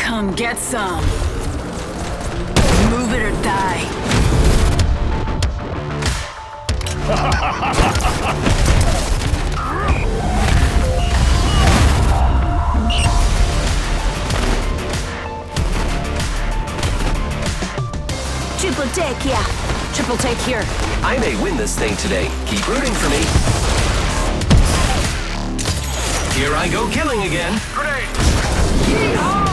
Come get some. Move it or die. Triple take, yeah. Triple take here. I may win this thing today. Keep rooting for me. Here I go killing again. Grenade! Yeehaw!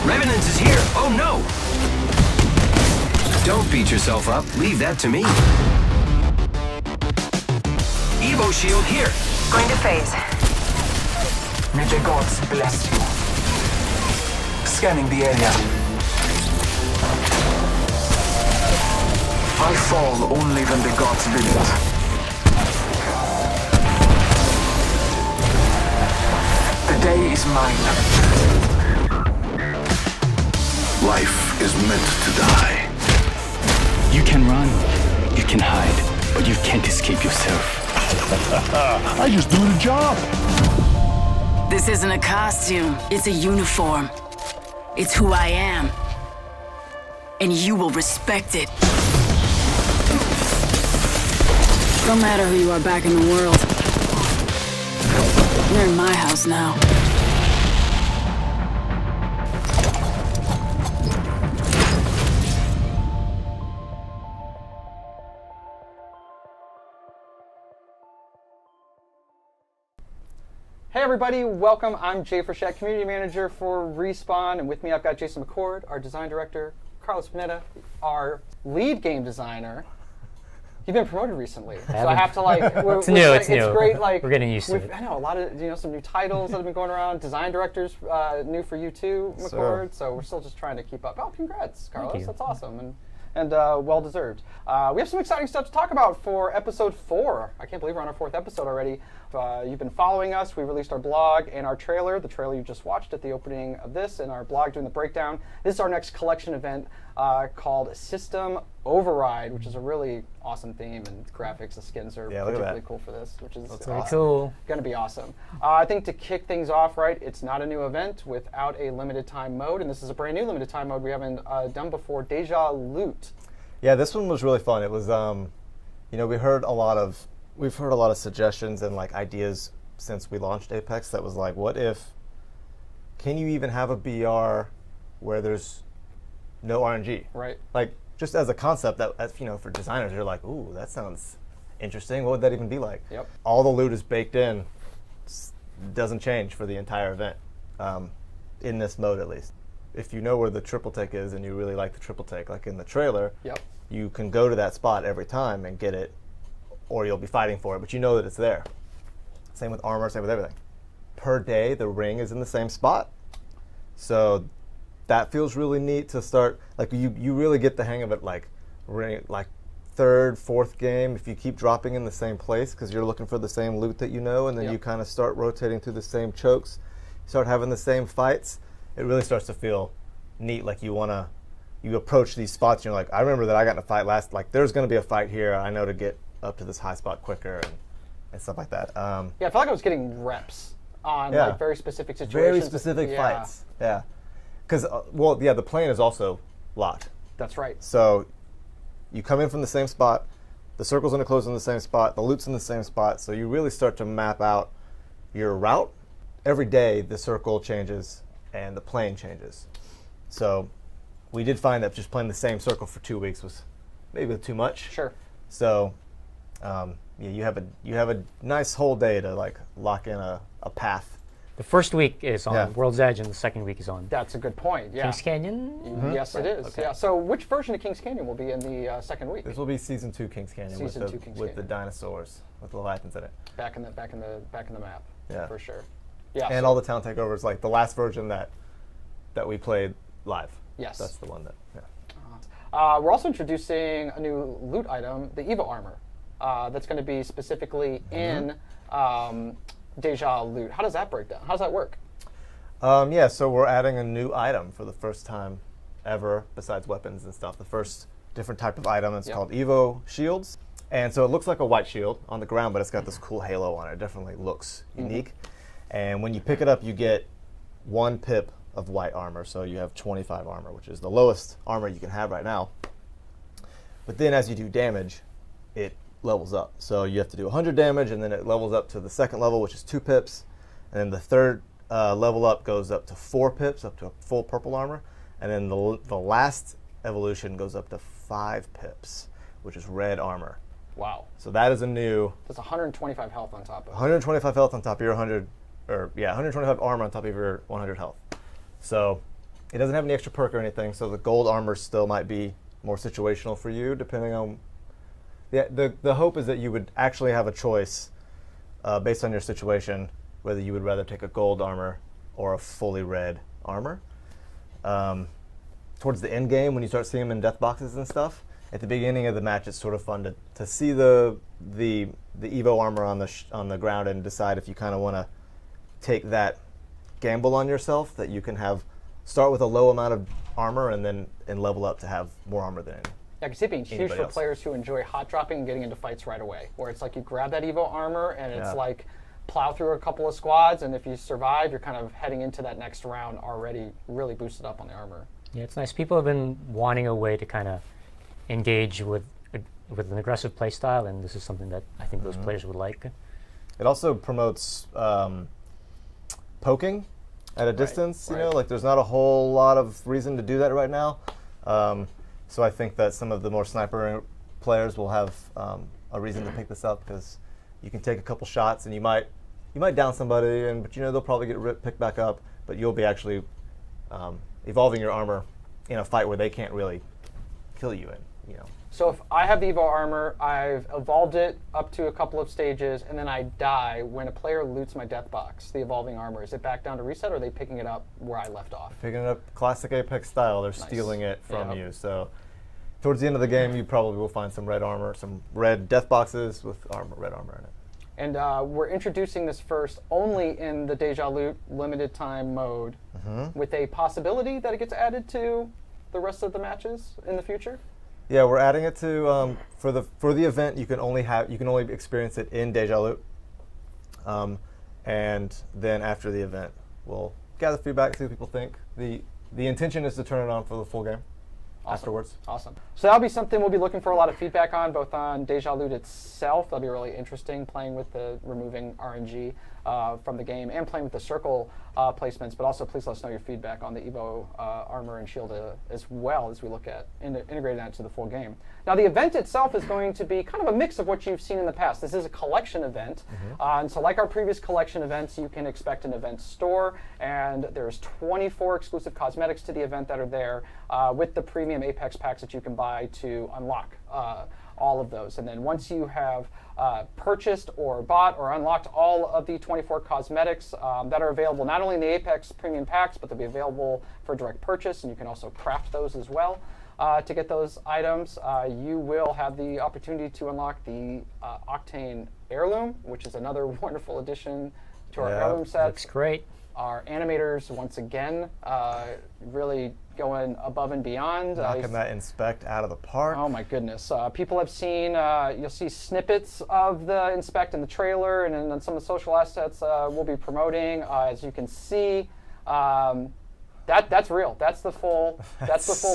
Revenant is here. Oh no! Don't beat yourself up. Leave that to me. Evo Shield here. Going to phase. May the gods bless you. Scanning the area. I fall only when the gods will it. The day is mine. Life is meant to die. You can run, you can hide, but you can't escape yourself. I just do the job. This isn't a costume. It's a uniform. It's who I am. And you will respect it. No matter who you are back in the world. You're in my house now. Hey everybody, welcome. I'm Jay Frechette, Community Manager for Respawn, and with me I've got Jason McCord, our Design Director, Carlos Pineda, our Lead Game Designer. You've been promoted recently, so I have to It's new. It's great. Like we're getting used to it. I know a lot of some new titles that have been going around. Design directors new for you too, McCord. So we're still just trying to keep up. Oh, congrats, Carlos! Thank you. That's awesome and well deserved. We have some exciting stuff to talk about for episode 4. I can't believe we're on our 4th episode already. You've been following us. We released our blog and our trailer, the trailer you just watched at the opening of this, and our blog doing the breakdown. This is our next collection event called System Override, which is a really awesome theme, and graphics, the skins are particularly cool for this, which is Very cool. going to be awesome. I think to kick things off, right, it's not a new event without a limited time mode, and this is a brand new limited time mode we haven't done before, Deja Loot. Yeah, this one was really fun. It was, we've heard a lot of suggestions and like ideas since we launched Apex that was like, can you even have a BR where there's no RNG? Right. Like, just as a concept that, for designers, you're like, ooh, that sounds interesting. What would that even be like? Yep. All the loot is baked in. Doesn't change for the entire event, in this mode at least. If you know where the triple take is and you really like the triple take, like in the trailer, Yep. you can go to that spot every time and get it, or you'll be fighting for it, but you know that it's there. Same with armor, same with everything. Per day, the ring is in the same spot. So that feels really neat to start. Like you really get the hang of it, like third, fourth game, if you keep dropping in the same place because you're looking for the same loot that you know, and then you kind of start rotating through the same chokes, start having the same fights, it really starts to feel neat. Like you approach these spots and you're like, I remember that I got in a fight there's going to be a fight here. I know to get up to this high spot quicker and stuff like that. I felt like I was getting reps on like very specific situations. Very specific fights. Yeah. Because, the plane is also locked. That's right. So you come in from the same spot, the circle's going to close in the same spot, the loot's in the same spot, so you really start to map out your route. Every day the circle changes and the plane changes. So we did find that just playing the same circle for 2 weeks was maybe too much. Sure. So you have a nice whole day to like lock in a path. The first week is on World's Edge, and the second week is on That's a good point. Yeah. Kings Canyon. Mm-hmm. Yes, it is. Okay. Yeah. So, which version of Kings Canyon will be in the second week? This will be season 2 Kings Canyon with the Canyon. dinosaurs with the Leviathans in it. Back in the map. Yeah, for sure. Yeah. And all the town takeovers, like the last version that we played live. Yes. That's the one that. We're also introducing a new loot item, the Evo armor, that's going to be specifically in Deja Loot. How does that break down? How does that work? So we're adding a new item for the first time ever, besides weapons and stuff. The first different type of item. It's called Evo Shields. And so it looks like a white shield on the ground, but it's got this cool halo on it. It definitely looks unique. And when you pick it up, you get 1 pip of white armor, so you have 25 armor, which is the lowest armor you can have right now. But then as you do damage, it levels up. So you have to do 100 damage, and then it levels up to the second level, which is 2 pips. And then the third level up goes up to 4 pips, up to a full purple armor. And then the last evolution goes up to 5 pips, which is red armor. Wow. So that is a new... That's 125 health on top of it. 125 health on top of your 125 armor on top of your 100 health. So it doesn't have any extra perk or anything, so the gold armor still might be more situational for you, depending on... The hope is that you would actually have a choice based on your situation, whether you would rather take a gold armor or a fully red armor. Towards the end game, when you start seeing them in death boxes and stuff, at the beginning of the match, it's sort of fun to see the Evo armor on the ground and decide if you kind of want to take that gamble on yourself, that you can start with a low amount of armor and level up to have more armor than Yeah, I can see it being huge anybody for else. players who enjoy hot dropping and getting into fights right away, where it's like you grab that Evo armor and it's like plow through a couple of squads, and if you survive, you're kind of heading into that next round already really boosted up on the armor. Yeah, it's nice. People have been wanting a way to kind of engage with an aggressive play style, and this is something that I think those players would like. It also promotes poking at a distance. You know, like there's not a whole lot of reason to do that right now. So I think that some of the more sniper players will have a reason to pick this up, because you can take a couple shots and you might down somebody, but they'll probably get picked back up. But you'll be actually evolving your armor in a fight where they can't really kill you in. So if I have the Evo armor, I've evolved it up to a couple of stages, and then I die, when a player loots my death box, the evolving armor, is it back down to reset, or are they picking it up where I left off? Picking it up classic Apex style. They're stealing it from you. So towards the end of the game, you probably will find some red armor, some red death boxes with red armor in it. And we're introducing this first only in the Deja Loot limited time mode, with a possibility that it gets added to the rest of the matches in the future. Yeah, we're adding it to for the event. You can only experience it in Deja Loot, and then after the event, we'll gather feedback, see what people think. The intention is to turn it on for the full game afterwards. Awesome. So that'll be something we'll be looking for a lot of feedback on, both on Deja Loot itself. That'll be really interesting, playing with the removing RNG from the game and playing with the circle placements. But also, please let us know your feedback on the Evo armor and shield as well, as we look at integrating that into the full game. Now, the event itself is going to be kind of a mix of what you've seen in the past. This is a collection event. And so like our previous collection events, you can expect an event store, and there's 24 exclusive cosmetics to the event that are there with the premium Apex packs that you can buy to unlock all of those. And then once you have purchased or bought or unlocked all of the 24 cosmetics that are available not only in the Apex premium packs, but they'll be available for direct purchase, and you can also craft those as well. To get those items, you will have the opportunity to unlock the Octane Heirloom, which is another wonderful addition to our Heirloom set. Looks great. Our animators, once again, really going above and beyond. Knocking that inspect out of the park. Oh my goodness. People have seen, you'll see snippets of the inspect in the trailer, and then on some of the social assets we'll be promoting. As you can see, that's real. That's the full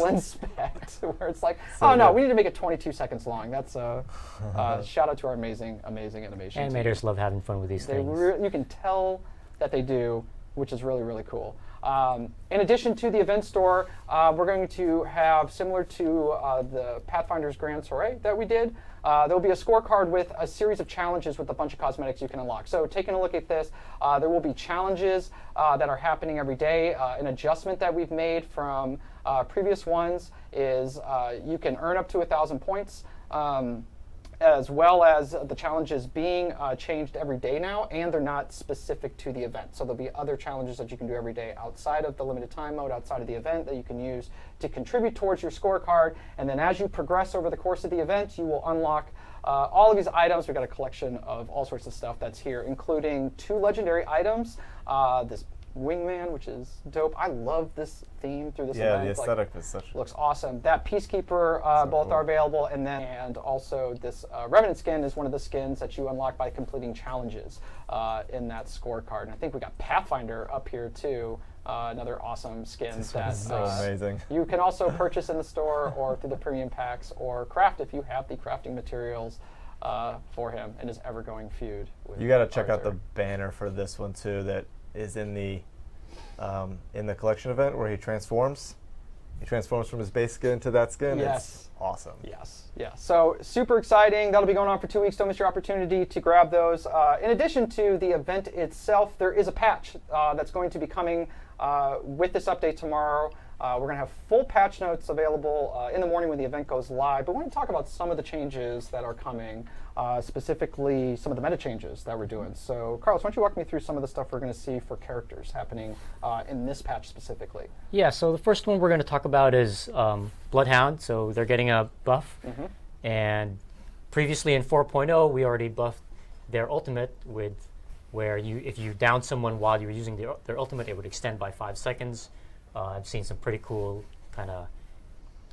inspect, where it's like, oh no, we need to make it 22 seconds long. That's shout out to our amazing animation Animators team. love having fun with these things. You can tell that they do, which is really, really cool. In addition to the event store, we're going to have, similar to the Pathfinder's Grand Soiree that we did, there will be a scorecard with a series of challenges with a bunch of cosmetics you can unlock. So taking a look at this, there will be challenges that are happening every day. An adjustment that we've made from previous ones is you can earn up to 1,000 points, as well as the challenges being changed every day now, and they're not specific to the event. So there'll be other challenges that you can do every day outside of the limited time mode, outside of the event, that you can use to contribute towards your scorecard. And then as you progress over the course of the event, you will unlock all of these items. We've got a collection of all sorts of stuff that's here, including 2 legendary items. This wingman, which is dope. I love this theme through this Yeah, event. the aesthetic is such. Looks awesome. That Peacekeeper both cool. are available, and also this Revenant skin is one of the skins that you unlock by completing challenges in that scorecard. And I think we got Pathfinder up here too. Another awesome skin that so amazing. you can also purchase in the store or through the premium packs or craft if you have the crafting materials for him in his ever-going feud. With You got to check out Arthur. the banner for this one too. That is in the collection event where he transforms. He transforms from his base skin to that skin. Yes. It's awesome. Yes, yeah. So super exciting. That'll be going on for 2 weeks. Don't miss your opportunity to grab those. In addition to the event itself, there is a patch that's going to be coming with this update tomorrow. We're going to have full patch notes available in the morning when the event goes live. But we're going to talk about some of the changes that are coming, specifically some of the meta changes that we're doing. So, Carlos, why don't you walk me through some of the stuff we're going to see for characters happening in this patch specifically? Yeah, so the first one we're going to talk about is Bloodhound. So they're getting a buff. And previously in 4.0, we already buffed their ultimate with where if you down someone while you were using their ultimate, it would extend by 5 seconds. I've seen some pretty cool kind of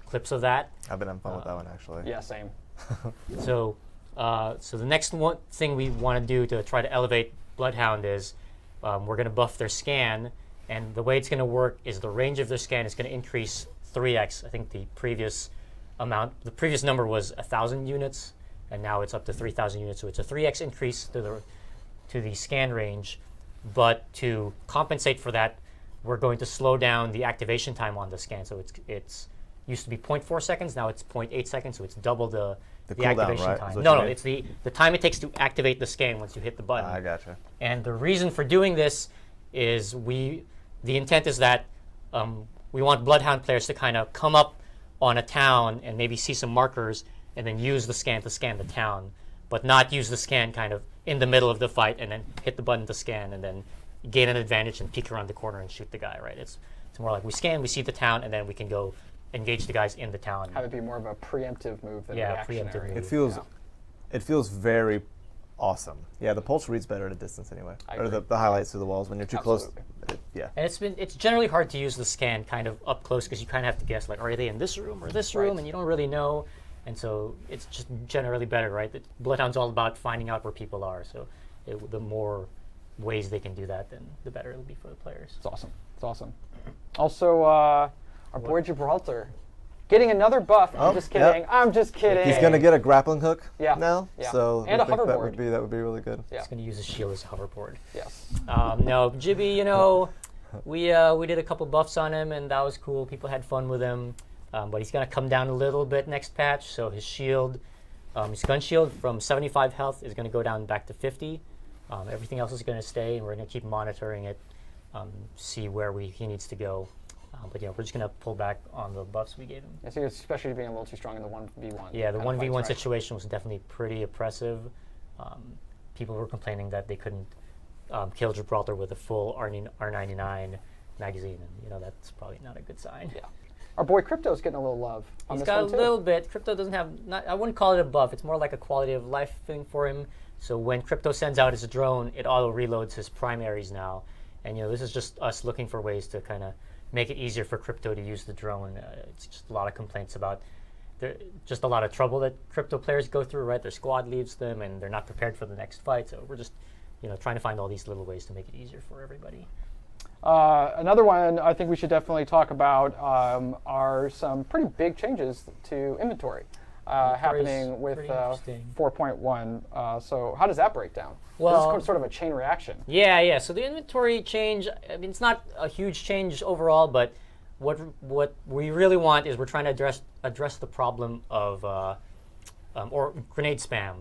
clips of that. I've been having fun with that one actually. Yeah, same. So the next thing we want to do to try to elevate Bloodhound is we're going to buff their scan, and the way it's going to work is the range of their scan is going to increase 3x. I think the previous number was 1,000 units, and now it's up to 3,000 units. So it's a 3x increase to the scan range, but to compensate for that, we're going to slow down the activation time on the scan. So it's used to be 0.4 seconds, now it's 0.8 seconds, so it's double the cooldown, activation right? time. Is what No, you no, mean? it's the time it takes to activate the scan once you hit the button. I gotcha. And the reason for doing this is the intent is that we want Bloodhound players to kind of come up on a town and maybe see some markers and then use the scan to scan the town, but not use the scan kind of in the middle of the fight and then hit the button to scan and then gain an advantage and peek around the corner and shoot the guy, right? It's more like we scan, we see the town, and then we can go engage the guys in the town. Have it be more of a preemptive move than Yeah, reactionary. preemptive move. It feels very awesome. Yeah, the pulse reads better at a distance anyway. I Or agree. the highlights through the walls when you're too Absolutely. close. Yeah. And it's generally hard to use the scan kind of up close because you kind of have to guess, like, are they in this room or this room? Right. And you don't really know. And so it's just generally better, right? The Bloodhound's all about finding out where people are. So the more ways they can do that, then the better it'll be for the players. It's awesome. It's awesome. Also, our boy Gibraltar getting another buff. I'm just kidding. yep. I'm just kidding. He's gonna get a grappling hook now. Yeah. So And we a think that hoverboard. would be really good. Yeah. It's going to use his shield as a hoverboard. Yes. No, Jibby, we did a couple buffs on him, and that was cool. People had fun with him. But he's going to come down a little bit next patch. So his shield, his gun shield from 75 health is going to go down back to 50. Everything else is going to stay, and we're going to keep monitoring it, see where he needs to go. But we're just going to pull back on the buffs we gave him. I think especially being a little too strong in the 1v1. Yeah, the kind of 1v1 fights, right? situation was definitely pretty oppressive. People were complaining that they couldn't kill Gibraltar with a full R99 magazine, and that's probably not a good sign. Yeah. Our boy Crypto's getting a little love on He's this got one a too. little bit. Crypto doesn't have, I wouldn't call it a buff. It's more like a quality of life thing for him. So when Crypto sends out his drone, it auto reloads his primaries now. And this is just us looking for ways to kind of make it easier for Crypto to use the drone. It's just a lot of complaints about just a lot of trouble that Crypto players go through, right? Their squad leaves them and they're not prepared for the next fight. So we're just trying to find all these little ways to make it easier for everybody. Another one I think we should definitely talk about are some pretty big changes to inventory happening with pretty interesting. 4.1. So how does that break down? Well, this is sort of a chain reaction. Yeah. So the inventory change, I mean, it's not a huge change overall, but what we really want is we're trying to address the problem of or grenade spam,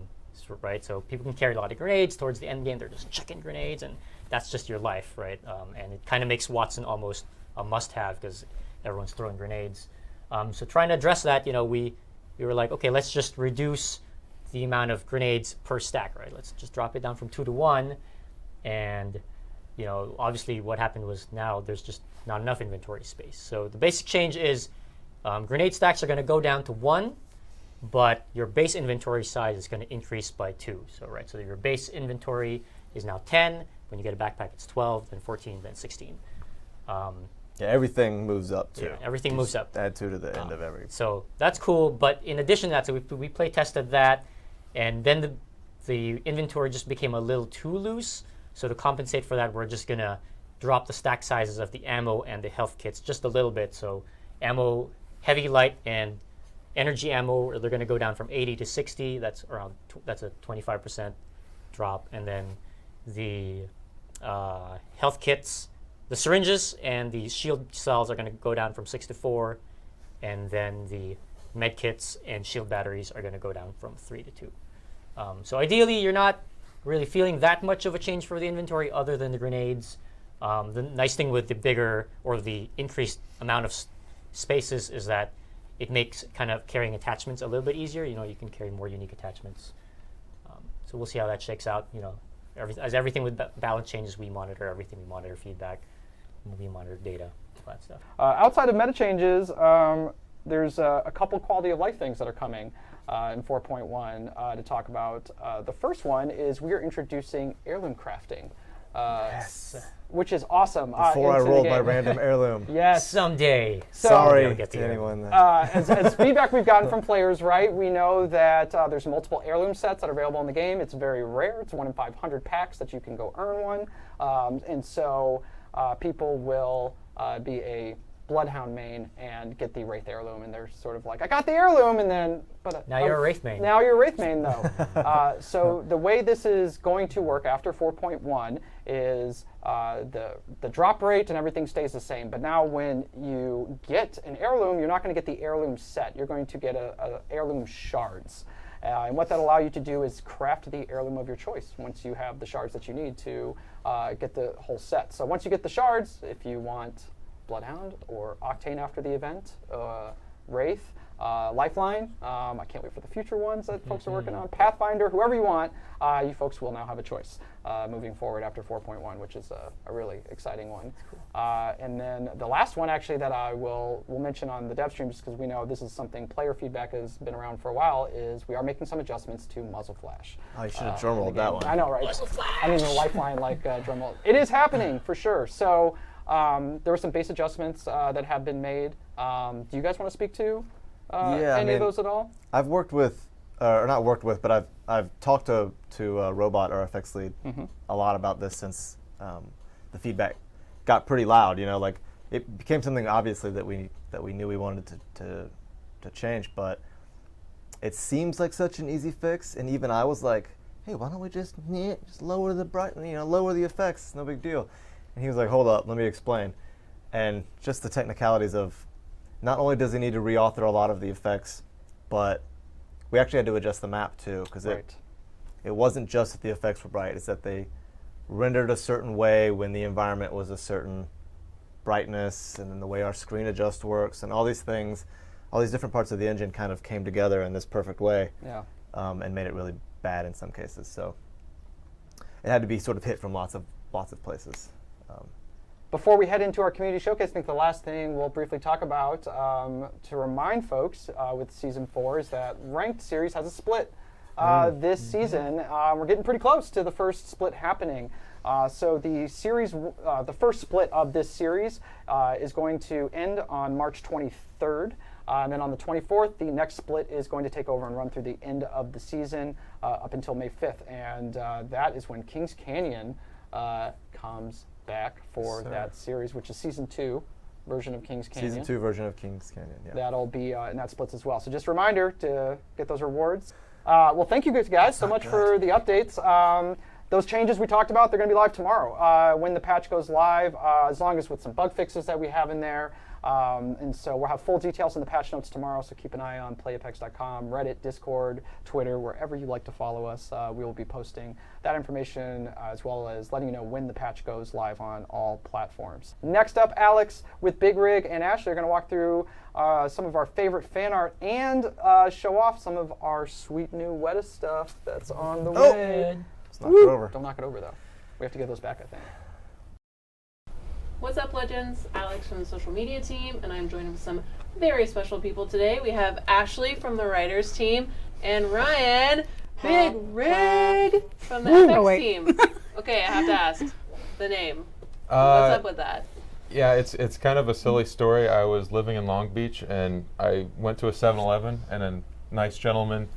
right? So people can carry a lot of grenades towards the end game. They're just chucking grenades, and that's just your life, right? And it kind of makes Watson almost a must-have because everyone's throwing grenades. So trying to address that, we were like, okay, let's just reduce the amount of grenades per stack, right? Let's just drop it down from 2 to 1. And, obviously what happened was now there's just not enough inventory space. So the basic change is grenade stacks are going to go down to 1, but your base inventory size is going to increase by 2. So, right, so your base inventory is now 10, When you get a backpack, it's 12, then 14, then 16. Yeah, everything moves up too. Yeah, everything moves up. Add 2 to the end of every. So that's cool. But in addition to that, so we play tested that, and then the inventory just became a little too loose. So to compensate for that, we're just gonna drop the stack sizes of the ammo and the health kits just a little bit. So ammo, heavy, light, and energy ammo, they're gonna go down from 80 to 60. That's around that's a 25% drop, and then the health kits. The syringes and the shield cells are going to go down from 6 to 4, and then the med kits and shield batteries are going to go down from 3 to 2. So ideally, you're not really feeling that much of a change for the inventory other than the grenades. The nice thing with the bigger or the increased amount of spaces is that it makes kind of carrying attachments a little bit easier. You know, you can carry more unique attachments. So we'll see how that shakes out. You know, as everything with balance changes, we monitor everything. We monitor feedback. We monitor data, all that stuff. Outside of meta changes, there's a couple quality of life things that are coming in 4.1 to talk about. The first one is we are introducing Heirloom Crafting, which is awesome. Before I into the rolled my game. random heirloom. Yes. Someday. Sorry get to the anyone that. As feedback we've gotten from players, right, we know that there's multiple heirloom sets that are available in the game. It's very rare. It's 1 in 500 packs that you can go earn one. And so people will be a Bloodhound main and get the Wraith heirloom, and they're sort of like, I got the heirloom, and then now you're a Wraith main. Now you're a Wraith main, though. So the way this is going to work after 4.1 is the drop rate and everything stays the same. But now when you get an heirloom, you're not going to get the heirloom set. You're going to get a heirloom shards. And what that allow you to do is craft the heirloom of your choice once you have the shards that you need to get the whole set. So once you get the shards, if you want Bloodhound or Octane after the event, Wraith, Lifeline, I can't wait for the future ones that folks are working on, Pathfinder, whoever you want, you folks will now have a choice moving forward after 4.1, which is a really exciting one. And then the last one actually that I will mention on the Devstream, just because we know this is something player feedback has been around for a while, is we are making some adjustments to Muzzle Flash. Oh, you should have drum rolled that one. I know, right? Muzzle Flash! I mean, the Lifeline like drum roll. It is happening for sure. So there were some base adjustments that have been made. Do you guys want to speak to any of those at all? I've worked with, or not worked with, but I've talked to Robot, our FX lead, a lot about this since the feedback got pretty loud. You know, like it became something obviously that we knew we wanted to change, but it seems like such an easy fix. And even I was like, hey, why don't we just lower the lower the effects? No big deal. And he was like, hold up, let me explain. And just the technicalities of, not only does he need to reauthor a lot of the effects, but we actually had to adjust the map too, because it wasn't just that the effects were bright, it's that they rendered a certain way when the environment was a certain brightness, and then the way our screen adjust works, and all these things, all these different parts of the engine kind of came together in this perfect way, and made it really bad in some cases. So it had to be sort of hit from lots of places. Before we head into our community showcase, I think the last thing we'll briefly talk about to remind folks with Season 4 is that Ranked Series has a split this season. We're getting pretty close to the first split happening. So the series, the first split of this series is going to end on March 23rd. And then on the 24th, the next split is going to take over and run through the end of the season up until May 5th. And that is when Kings Canyon comes back for that series, which is Season 2 version of Kings Canyon. Season 2 version of Kings Canyon, yeah. That'll be in that splits as well. So just a reminder to get those rewards. Well, thank you guys so much for the updates. Those changes we talked about, they're going to be live tomorrow when the patch goes live, as long as with some bug fixes that we have in there. And so we'll have full details in the patch notes tomorrow, so keep an eye on playapex.com, Reddit, Discord, Twitter, wherever you like to follow us. We will be posting that information as well as letting you know when the patch goes live on all platforms. Next up, Alex with Big Rig and Ashley are going to walk through some of our favorite fan art and show off some of our sweet new Weta stuff that's on the way. Let's knock it over. Don't knock it over, though. We have to get those back, I think. What's up, Legends? Alex from the social media team, and I'm joined with some very special people today. We have Ashley from the writers team and Ryan, Big Rig from the FX team. Okay, I have to ask, the name. What's Uh, up with that? Yeah, it's kind of a silly story. I was living in Long Beach, and I went to a 7-Eleven, and a nice gentleman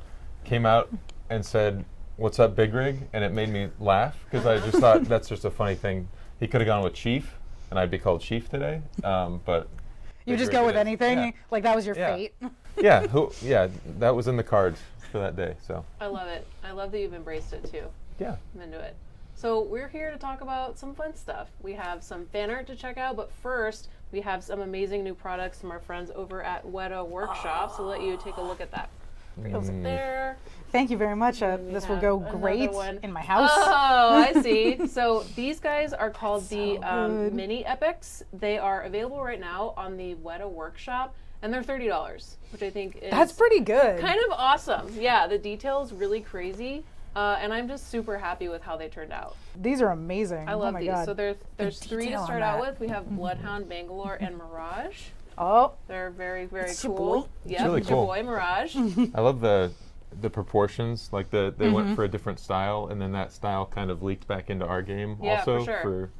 came out and said, "What's up, Big Rig?" And it made me laugh because I just thought that's just a funny thing. He could have gone with Chief, and I'd be called Chief today. But You Big just Rig go it with is. anything? Yeah. Like that was your Yeah. fate? Yeah, that was in the cards for that day. So I love it. I love that you've embraced it too. yeah. I'm into it. So we're here to talk about some fun stuff. We have some fan art to check out, but first we have some amazing new products from our friends over at Weta Workshop. So we'll let you take a look at that. Goes up there. Thank you very much. We This will have go another great one. in my house. Oh, I see. So these guys are called the good. Mini Epics. They are available right now on the Weta Workshop, and they're $30, which I think is That's pretty good. kind of awesome. Yeah, the detail is really crazy, and I'm just super happy with how they turned out. These are amazing. I love oh my these. God. So there's three to detail on start out that. with. We have Bloodhound, Bangalore, and Mirage. Oh, They're very, very It's your cool. boy. Yep, really it's your cool. boy Mirage. I love the proportions. Like they went for a different style, and then that style kind of leaked back into our game. Yeah, also for sure.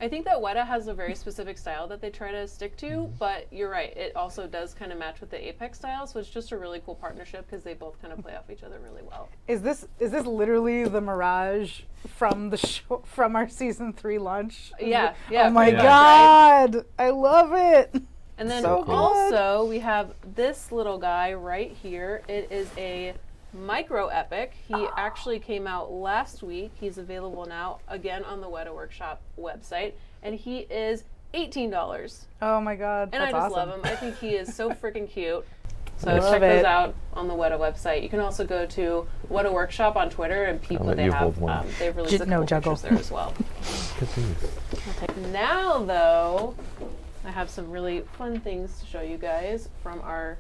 I think that Weta has a very specific style that they try to stick to, but you're right, it also does kind of match with the Apex style, so it's just a really cool partnership because they both kind of play off each other really well. is this literally the Mirage from the show, from our season 3 launch? Yeah, yeah. Oh my pretty much, God, right? I love it. And then So good. also we have this little guy right here. It is a micro epic. He actually came out last week. He's available now again on the Weta Workshop website, and he is $18. Oh my God, And that's I just awesome. love him. I think he is so freaking cute. So I love check those it. out on the Weta website. You can also go to Weta Workshop on Twitter and peep I'll what let they you have. hold one. They've released a couple No juggle. pictures there as well. Now, though, I have some really fun things to show you guys from our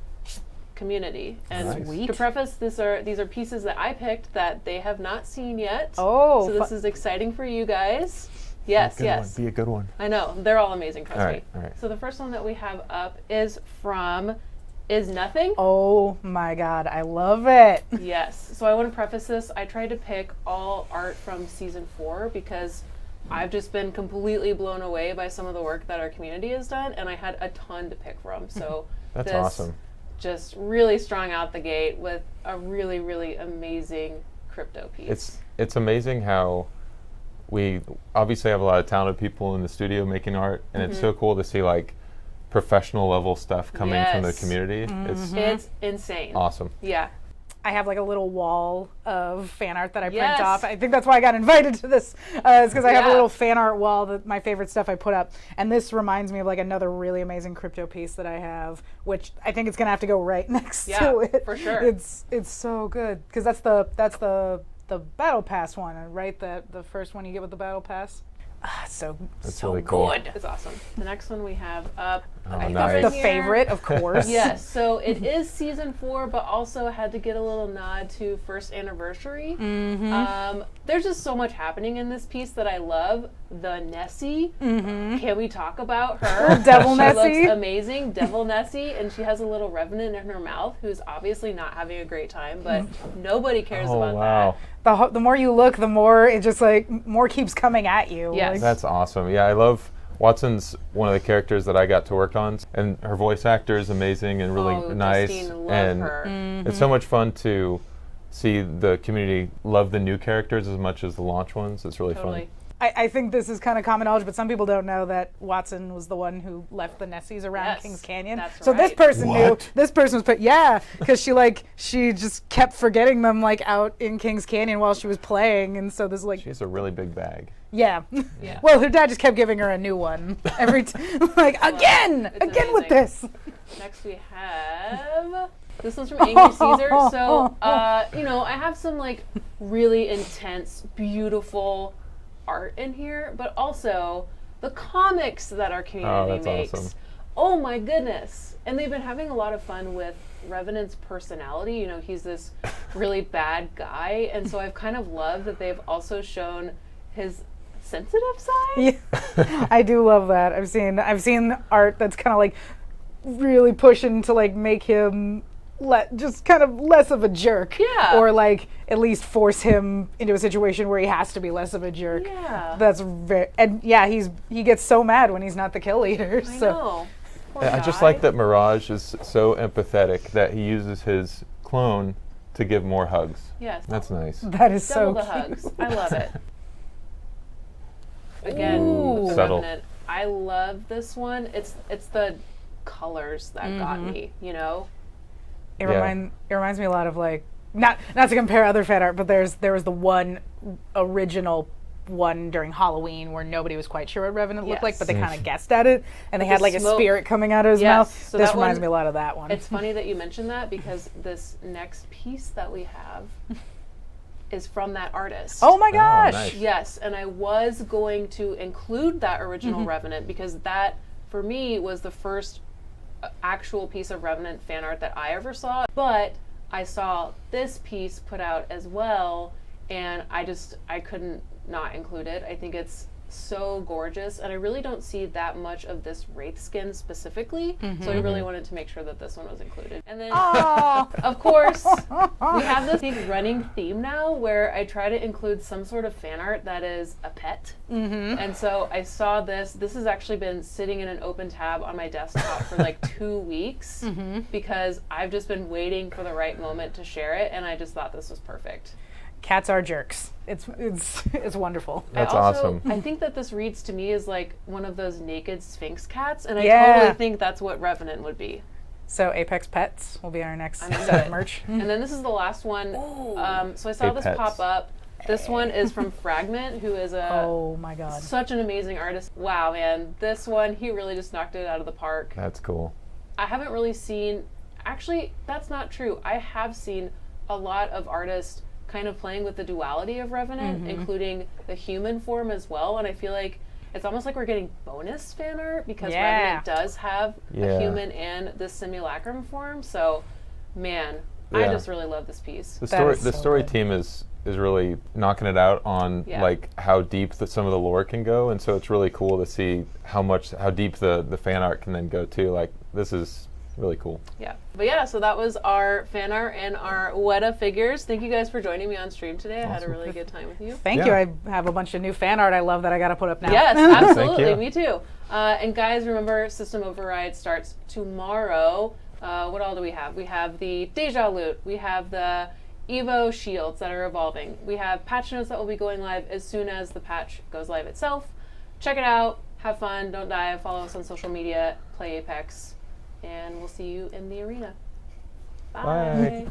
community. And Sweet. to preface, these are pieces that I picked that they have not seen yet. Oh, so this is exciting for you guys. Yes, yes. Be a good one. I know, they're all amazing, trust All me. right, all right. So the first one that we have up is from Is Nothing. Oh my God, I love it. Yes. So I want to preface this. I tried to pick all art from season 4 because I've just been completely blown away by some of the work that our community has done, and I had a ton to pick from. So That's this awesome. just really strung out the gate with a really, really amazing crypto piece. It's amazing how we obviously have a lot of talented people in the studio making art, and it's so cool to see like professional level stuff coming from the Yes. community. It's insane. Awesome. Yeah. I have like a little wall of fan art that I print Yes. off. I think that's why I got invited to this, is because I have a Yeah. little fan art wall that my favorite stuff I put up. And this reminds me of like another really amazing crypto piece that I have, which I think it's gonna have to go right next Yeah, to it. for sure. It's so good because that's the battle pass one, right? The first one you get with the battle pass. So really cool. good. It's awesome. The next one we have up. Oh, I think nice. right The here- favorite, of course. Yes, so it is season 4, but also had to get a little nod to first anniversary. There's just so much happening in this piece that I love. The Nessie. Can we talk about her? Devil She Nessie. looks amazing, Devil Nessie, and she has a little revenant in her mouth who's obviously not having a great time, but nobody cares Oh about wow. The more you look, the more it just like more keeps coming at you. Yes. Like, That's awesome. Yeah, I love Watson's one of the characters that I got to work on, and her voice actor is amazing and really Oh, nice. Justine, love and her. it's so much fun to see the community love the new characters as much as the launch ones. It's really Totally. fun. I think this is kind of common knowledge, but some people don't know that Watson was the one who left the Nessies around Yes, Kings Canyon. that's So this right. person knew. What? This person was because she just kept forgetting them like out in Kings Canyon while she was playing, and so this like She has a really big bag. yeah. Yeah. Well, her dad just kept giving her a new one every like again It's with amazing. this. Next we have this one's from Angry Caesar. So I have some like really intense, beautiful art in here, but also the comics that our community that's makes. awesome. Oh my goodness. And they've been having a lot of fun with Revenant's personality. You know, he's this really bad guy, and so I've kind of loved that they've also shown his sensitive side. Yeah. I do love that. I've seen art that's kind of like really pushing to like make him just kind of less of a jerk. Yeah. Or like at least force him into a situation where he has to be less of a jerk. Yeah. That's he gets so mad when he's not the kill leader. I So know. Poor I just guy. like that Mirage is so empathetic that he uses his clone to give more hugs. Yes. That's nice. that is Double the so cute. hugs. I love it. Again, with the Subtle. Revenant. I love this one. It's the colors that got me, you know? It Yeah. reminds me a lot of like not to compare other fan art, but there was the one original one during Halloween where nobody was quite sure what Revenant looked like, but they kind of guessed at it, and they had the like a smoke. spirit coming out of his Yes, mouth. so This that reminds one- me a lot of that one. It's funny that you mentioned that because this next piece that we have is from that artist. Oh my gosh! nice. Yes, and I was going to include that original Revenant because that, for me, was the first actual piece of Revenant fan art that I ever saw. But I saw this piece put out as well, and I couldn't not include it. I think it's so gorgeous, and I really don't see that much of this Wraith skin specifically, so I really wanted to make sure that this one was included. And then, of course, we have this big running theme now where I try to include some sort of fan art that is a pet. And so I saw this. This has actually been sitting in an open tab on my desktop for like 2 weeks because I've just been waiting for the right moment to share it, and I just thought this was perfect. Cats are jerks. It's wonderful. That's I also, awesome. I think that this reads to me as like one of those naked Sphinx cats, and I Yeah. totally think that's what Revenant would be. So Apex Pets will be our next I'm into set of it. merch. And then this is the last one. So I saw this Pets. pop up. This one is from Fragment, who is Oh my god. such an amazing artist. Wow, man. This one, he really just knocked it out of the park. That's cool. I haven't really seen, actually, that's not true. I have seen a lot of artists kind of playing with the duality of Revenant, including the human form as well. And I feel like it's almost like we're getting bonus fan art because Revenant does have Yeah. a human and this simulacrum form. So, man, I Yeah. just really love this piece. The That story is the so story good. team is really knocking it out on Yeah. like how deep some of the lore can go, and so it's really cool to see how deep the fan art can then go too. Like this is really cool. Yeah. But yeah, so that was our fan art and our Weta Figures. Thank you guys for joining me on stream today. I had a really good time with you. Thank you. I have a bunch of new fan art I love that I got to put up now. Yes, absolutely. you. Me too. And guys, remember, System Override starts tomorrow. What all do we have? We have the Deja loot. We have the Evo Shields that are evolving. We have patch notes that will be going live as soon as the patch goes live itself. Check it out. Have fun. Don't die. Follow us on social media. Play Apex. And we'll see you in the arena. Bye. Bye.